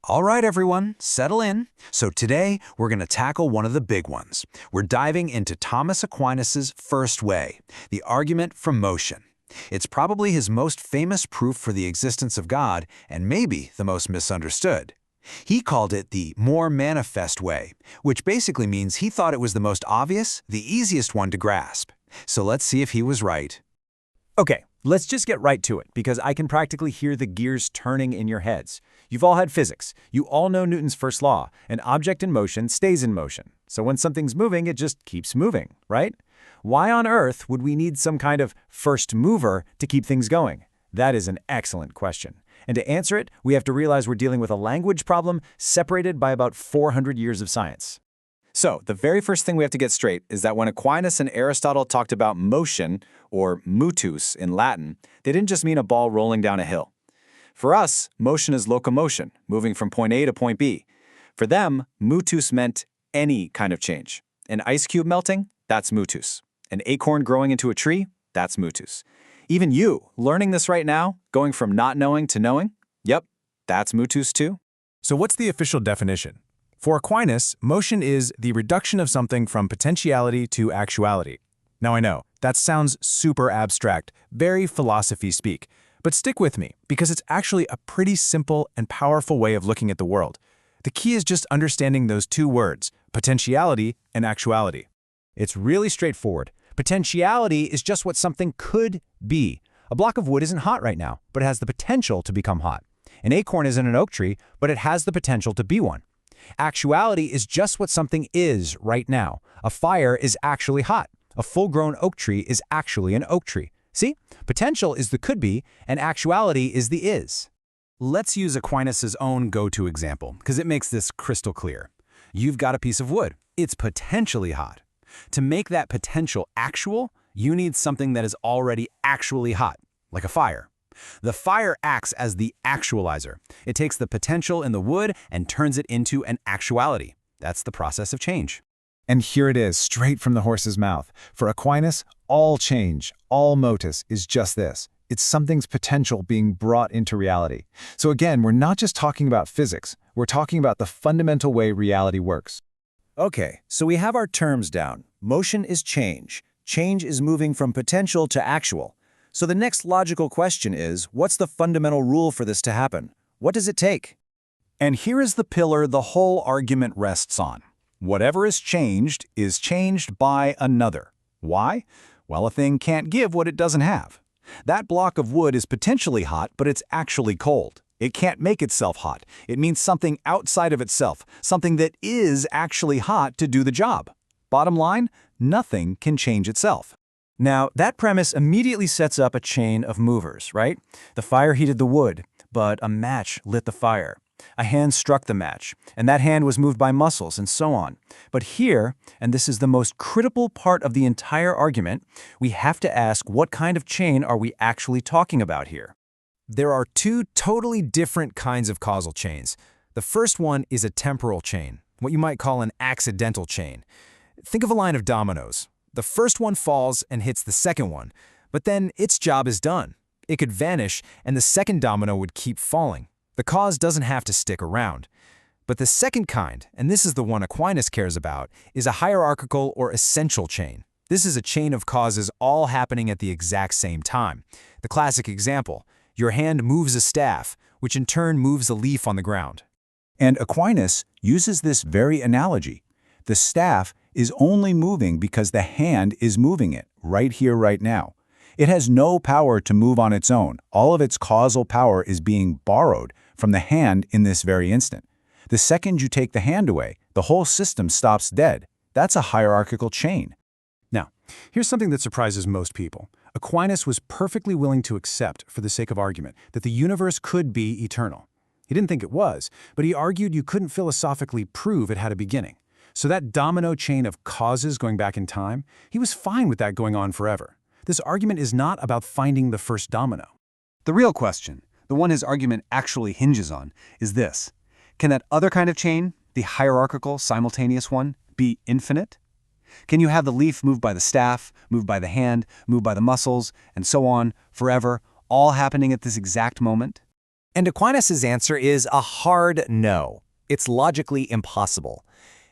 All right, everyone, settle in. So today, we're going to tackle one of the big ones. We're diving into Thomas Aquinas' first way, the argument from motion. It's probably his most famous proof for the existence of God, and maybe the most misunderstood. He called it the more manifest way, which basically means he thought it was the most obvious, the easiest one to grasp. So let's see if he was right. Okay, let's just get right to it, because I can practically hear the gears turning in your heads. You've all had physics. You all know Newton's first law. An object in motion stays in motion. So when something's moving, it just keeps moving, right? Why on earth would we need some kind of first mover to keep things going? That is an excellent question. And to answer it, we have to realize we're dealing with a language problem separated by about 400 years of science. So, the very first thing we have to get straight is that when Aquinas and Aristotle talked about motion, or mutus in Latin, they didn't just mean a ball rolling down a hill. For us, motion is locomotion, moving from point A to point B. For them, mutus meant any kind of change. An ice cube melting, that's mutus. An acorn growing into a tree, that's mutus. Even you, learning this right now, going from not knowing to knowing, yep, that's mutus too. So what's the official definition? For Aquinas, motion is the reduction of something from potentiality to actuality. Now I know, that sounds super abstract, very philosophy speak, but stick with me, because it's actually a pretty simple and powerful way of looking at the world. The key is just understanding those two words, potentiality and actuality. It's really straightforward. Potentiality is just what something could be. A block of wood isn't hot right now, but it has the potential to become hot. An acorn isn't an oak tree, but it has the potential to be one. Actuality is just what something is right now. A fire is actually hot. A full-grown oak tree is actually an oak tree. See? Potential is the could be, and actuality is the is. Let's use Aquinas' own go-to example, because it makes this crystal clear. You've got a piece of wood. It's potentially hot. To make that potential actual, you need something that is already actually hot, like a fire. The fire acts as the actualizer. It takes the potential in the wood and turns it into an actuality. That's the process of change. And here it is, straight from the horse's mouth. For Aquinas, all change, all motus is just this. It's something's potential being brought into reality. So again, we're not just talking about physics. We're talking about the fundamental way reality works. Okay, so we have our terms down. Motion is change. Change is moving from potential to actual. So the next logical question is, what's the fundamental rule for this to happen? What does it take? And here is the pillar the whole argument rests on. Whatever is changed by another. Why? Well, a thing can't give what it doesn't have. That block of wood is potentially hot, but it's actually cold. It can't make itself hot. It means something outside of itself, something that is actually hot to do the job. Bottom line, nothing can change itself. Now, that premise immediately sets up a chain of movers, right? The fire heated the wood, but a match lit the fire. A hand struck the match, and that hand was moved by muscles, and so on. But here, and this is the most critical part of the entire argument, we have to ask, what kind of chain are we actually talking about here? There are two totally different kinds of causal chains. The first one is a temporal chain, what you might call an accidental chain. Think of a line of dominoes. The first one falls and hits the second one, but then its job is done. It could vanish, and the second domino would keep falling. The cause doesn't have to stick around. But the second kind, and this is the one Aquinas cares about, is a hierarchical or essential chain. This is a chain of causes all happening at the exact same time. The classic example, your hand moves a staff, which in turn moves a leaf on the ground. And Aquinas uses this very analogy. The staff is only moving because the hand is moving it, right here, right now. It has no power to move on its own. All of its causal power is being borrowed from the hand in this very instant. The second you take the hand away, the whole system stops dead. That's a hierarchical chain. Now, here's something that surprises most people. Aquinas was perfectly willing to accept, for the sake of argument, that the universe could be eternal. He didn't think it was, but he argued you couldn't philosophically prove it had a beginning. So that domino chain of causes going back in time, he was fine with that going on forever. This argument is not about finding the first domino. The real question, the one his argument actually hinges on, is this. Can that other kind of chain, the hierarchical, simultaneous one, be infinite? Can you have the leaf moved by the staff, moved by the hand, moved by the muscles, and so on, forever, all happening at this exact moment? And Aquinas' answer is a hard no. It's logically impossible.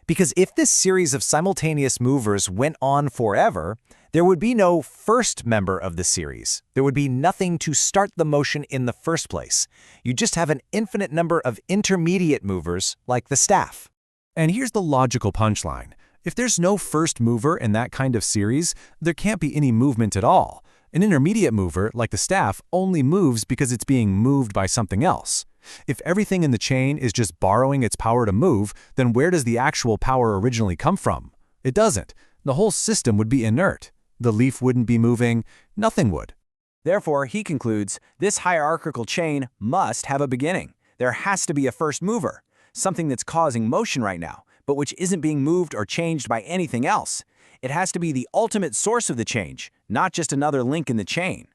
Because if this series of simultaneous movers went on forever, there would be no first member of the series. There would be nothing to start the motion in the first place. You just have an infinite number of intermediate movers, like the staff. And here's the logical punchline. If there's no first mover in that kind of series, there can't be any movement at all. An intermediate mover, like the staff, only moves because it's being moved by something else. If everything in the chain is just borrowing its power to move, then where does the actual power originally come from? It doesn't. The whole system would be inert. The leaf wouldn't be moving. Nothing would. Therefore, he concludes, this hierarchical chain must have a beginning. There has to be a first mover, something that's causing motion right now, but which isn't being moved or changed by anything else. It has to be the ultimate source of the change, not just another link in the chain.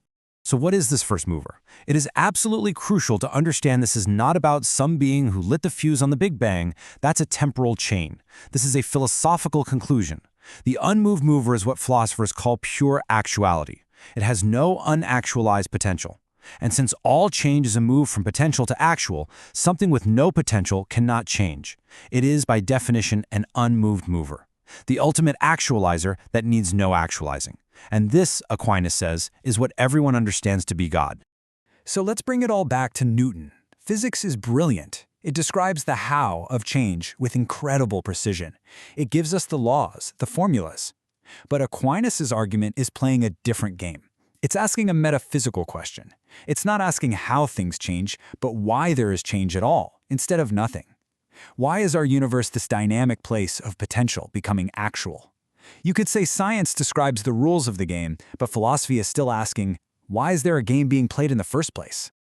So what is this first mover? It is absolutely crucial to understand this is not about some being who lit the fuse on the Big Bang. That's a temporal chain. This is a philosophical conclusion. The unmoved mover is what philosophers call pure actuality. It has no unactualized potential. And since all change is a move from potential to actual, something with no potential cannot change. It is, by definition, an unmoved mover, the ultimate actualizer that needs no actualizing. And this, Aquinas says, is what everyone understands to be God. So let's bring it all back to Newton. Physics is brilliant. It describes the how of change with incredible precision. It gives us the laws, the formulas. But Aquinas' argument is playing a different game. It's asking a metaphysical question. It's not asking how things change, but why there is change at all, instead of nothing. Why is our universe this dynamic place of potential becoming actual? You could say science describes the rules of the game, but philosophy is still asking, why is there a game being played in the first place?